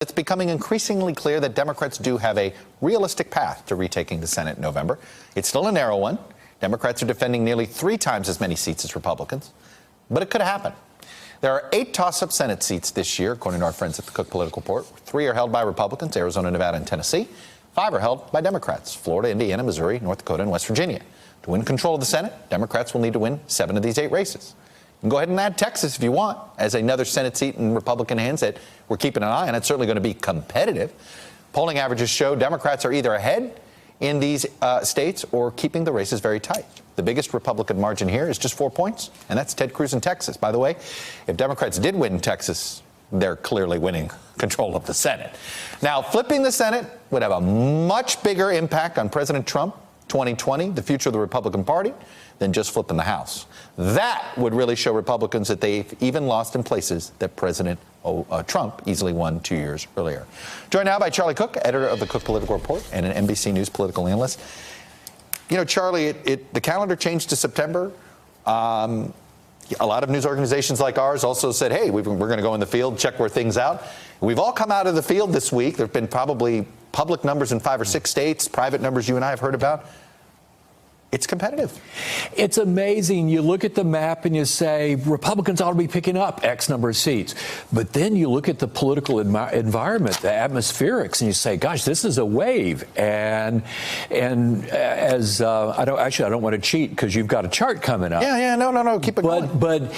It's becoming increasingly clear that Democrats do have a realistic path to retaking the Senate in November. It's still a narrow one. Democrats are defending nearly 3 times as many seats as Republicans, but it could happen. There are 8 toss-up Senate seats this year, according to our friends at the Cook Political Report. 3 are held by Republicans, Arizona, Nevada, and Tennessee. 5 are held by Democrats, Florida, Indiana, Missouri, North Dakota, and West Virginia. To win control of the Senate, Democrats will need to win 7 of these 8 races. You can go ahead and add Texas if you want as another Senate seat in Republican hands that we're keeping an eye on. It's certainly going to be competitive. Polling averages show Democrats are either ahead in these states or keeping the races very tight. The biggest Republican margin here is just 4 points, and that's Ted Cruz in Texas. By the way, if Democrats did win Texas, they're clearly winning control of the Senate. Now, flipping the Senate would have a much bigger impact on President Trump 2020, the future of the Republican Party, than just flipping the House. That would really show Republicans that they've even lost in places that President Trump easily won 2 years earlier. Joined now by Charlie Cook, editor of the Cook Political Report and an NBC News political analyst. You know, Charlie, the calendar changed to September. A lot of news organizations like ours also said, hey, we're going to go in the field, check where things out. We've all come out of the field this week. There have been probably public numbers in 5 or 6 states, private numbers you and I have heard about. It's competitive. It's amazing. You look at the map and you say Republicans ought to be picking up X number of seats. But then you look at the political environment, the atmospherics, and you say, gosh, this is a wave. And as I don't want to cheat because you've got a chart coming up. Yeah, no, keep it going. But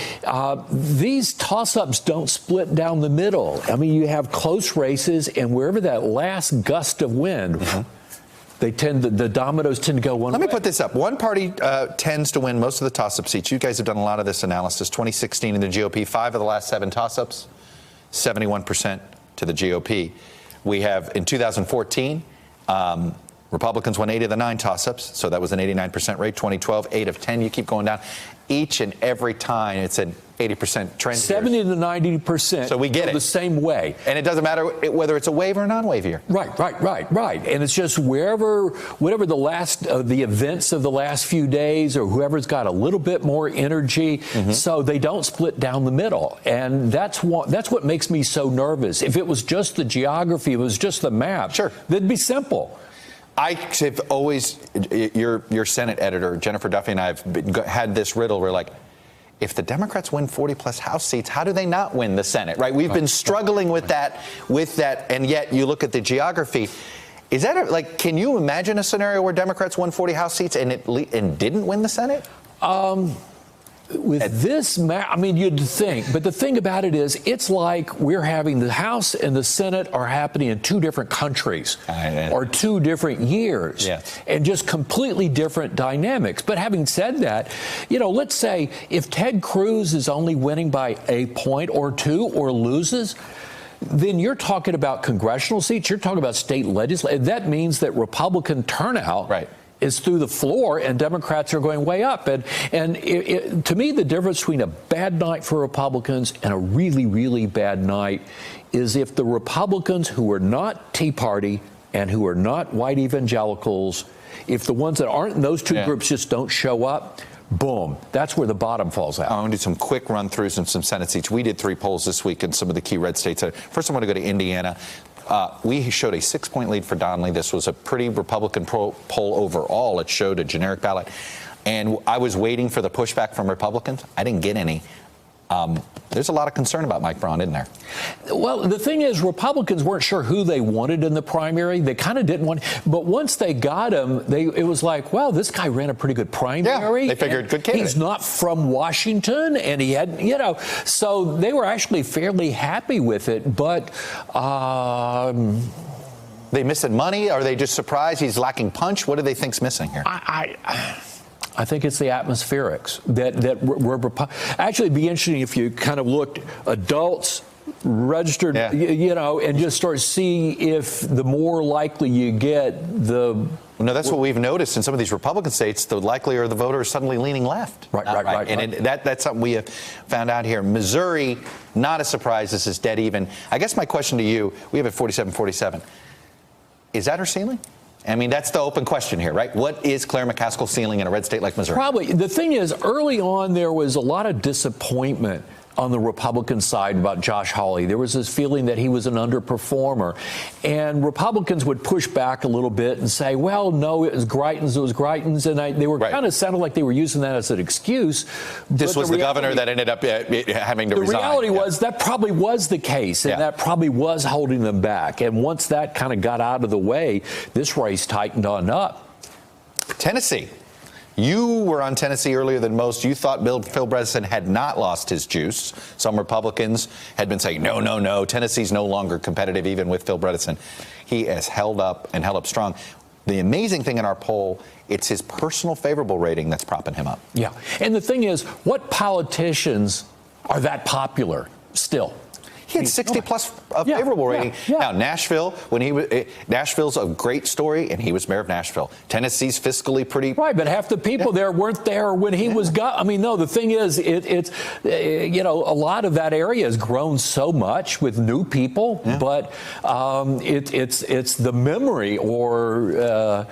these toss-ups don't split down the middle. I mean, you have close races, and wherever that last gust of wind. The dominoes tend to go one way. Let me put this up. One party tends to win most of the toss-up seats. You guys have done a lot of this analysis. 2016 in the GOP, 5 of the last 7 toss-ups, 71% to the GOP. We have, in 2014, Republicans won 8 of the 9 toss-ups, so that was an 89% rate. 2012, 8 of 10. You keep going down. Each and every time, it's an 80% trend. 70 to 90%. So we get it the same way. And it doesn't matter whether it's a wave or a non-wave year. Right. And it's just whatever the events of the last few days, or whoever's got a little bit more energy, so they don't split down the middle. And that's what makes me so nervous. If it was just the geography, if it was just the map, sure, that'd be simple. I have always, your Senate editor, Jennifer Duffy, and I have had this riddle where, like, if the Democrats win 40-plus House seats, how do they not win the Senate, right? We've been struggling with that, and yet you look at the geography. Is that, can you imagine a scenario where Democrats won 40 House seats and didn't win the Senate? With this map, I mean, you'd think, but the thing about it is, it's like we're having the House and the Senate are happening in 2 different countries or 2 different years, and just completely different dynamics. But having said that, let's say if Ted Cruz is only winning by a point or 2 or loses, then you're talking about congressional seats, you're talking about state legislature. That means that Republican turnout is through the floor, and Democrats are going way up. And to me, the difference between a bad night for Republicans and a really, really bad night is if the Republicans who are not Tea Party and who are not white evangelicals, if the ones that aren't in those 2 groups just don't show up, boom, that's where the bottom falls out. I want to do some quick run-throughs and some Senate seats. We did 3 polls this week in some of the key red states. First, I want to go to Indiana. We showed a 6-point lead for Donnelly. This was a pretty Republican poll overall. It showed a generic ballot. And I was waiting for the pushback from Republicans. I didn't get any. There's a lot of concern about Mike Braun, isn't there? Well, the thing is, Republicans weren't sure who they wanted in the primary. They kind of didn't want, but once they got him, it was like, well, this guy ran a pretty good primary. Yeah, they figured good candidate. He's not from Washington, and he had, so they were actually fairly happy with it, but they missing money? Are they just surprised he's lacking punch? What do they think's missing here? I think it's the atmospherics that were actually, it'd be interesting if you kind of looked adults registered, and just start seeing if the more likely you get the. No, that's what we've noticed in some of these Republican states. The likelier the voter is suddenly leaning left. Right. And that's something we have found out here. Missouri, not a surprise. This is dead even. I guess my question to you, we have it 47-47. Is that her ceiling? I mean, that's the open question here, right? What is Claire McCaskill's ceiling in a red state like Missouri? Probably. The thing is, early on, there was a lot of disappointment on the Republican side about Josh Hawley. There was this feeling that he was an underperformer. And Republicans would push back a little bit and say, well, no, it was Greitens. And they were kind of sounded like they were using that as an excuse. This was the governor that ended up having to resign. The reality was that probably was the case, and that probably was holding them back. And once that kind of got out of the way, this race tightened on up. Tennessee. You were on Tennessee earlier than most. You thought Phil Bredesen had not lost his juice. Some Republicans had been saying, no, Tennessee's no longer competitive even with Phil Bredesen. He has held up strong. The amazing thing in our poll, it's his personal favorable rating that's propping him up. Yeah. And the thing is, what politicians are that popular still? He had 60-plus favorable rating. Now, Nashville, Nashville's a great story, and he was mayor of Nashville. Tennessee's fiscally pretty. Right, but half the people there weren't there when he was. I mean, no. The thing is, it's a lot of that area has grown so much with new people, but it's the memory or.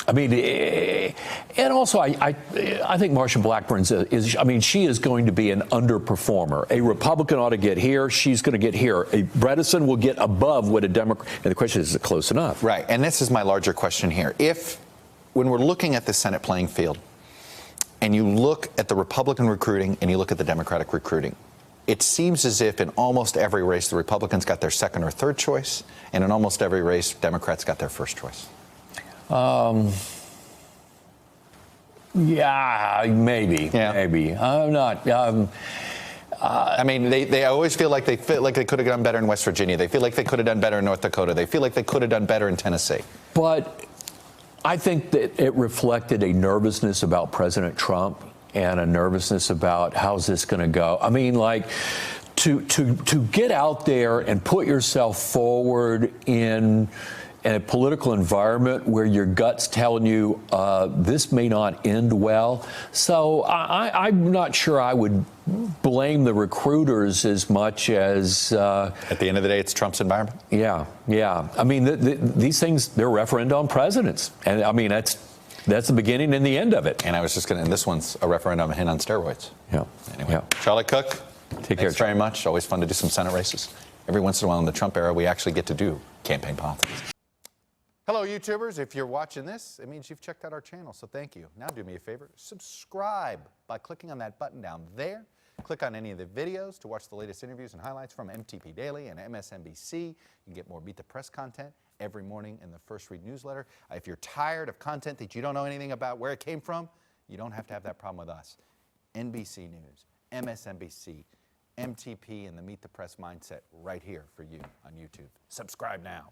I mean, and also I think Marsha Blackburn she is going to be an underperformer. A Republican ought to get here. She's going to get here. A Bredesen will get above what a Democrat. And the question is it close enough? Right. And this is my larger question here. When we're looking at the Senate playing field and you look at the Republican recruiting and you look at the Democratic recruiting, it seems as if in almost every race, the Republicans got their second or third choice. And in almost every race, Democrats got their first choice. Maybe. I'm not. I mean, they always feel like they could have done better in West Virginia. They feel like they could have done better in North Dakota. They feel like they could have done better in Tennessee. But I think that it reflected a nervousness about President Trump and a nervousness about how's this going to go. I mean, like to get out there and put yourself forward in a political environment where your gut's telling you this may not end well. So I'm not sure I would blame the recruiters as much as... At the end of the day, it's Trump's environment? Yeah. I mean, these things, they're referenda on presidents. And I mean, that's the beginning and the end of it. And I was just and this one's a referendum on steroids. Yeah. Anyway, Charlie Cook, thanks very much. Always fun to do some Senate races. Every once in a while in the Trump era, we actually get to do campaign politics. Hello, YouTubers. If you're watching this, it means you've checked out our channel, so thank you. Now do me a favor, subscribe by clicking on that button down there. Click on any of the videos to watch the latest interviews and highlights from MTP Daily and MSNBC. You can get more Beat the Press content every morning in the First Read newsletter. If you're tired of content that you don't know anything about where it came from, you don't have to have that problem with us. NBC News, MSNBC, MTP, and the Meet the Press mindset right here for you on YouTube. Subscribe now.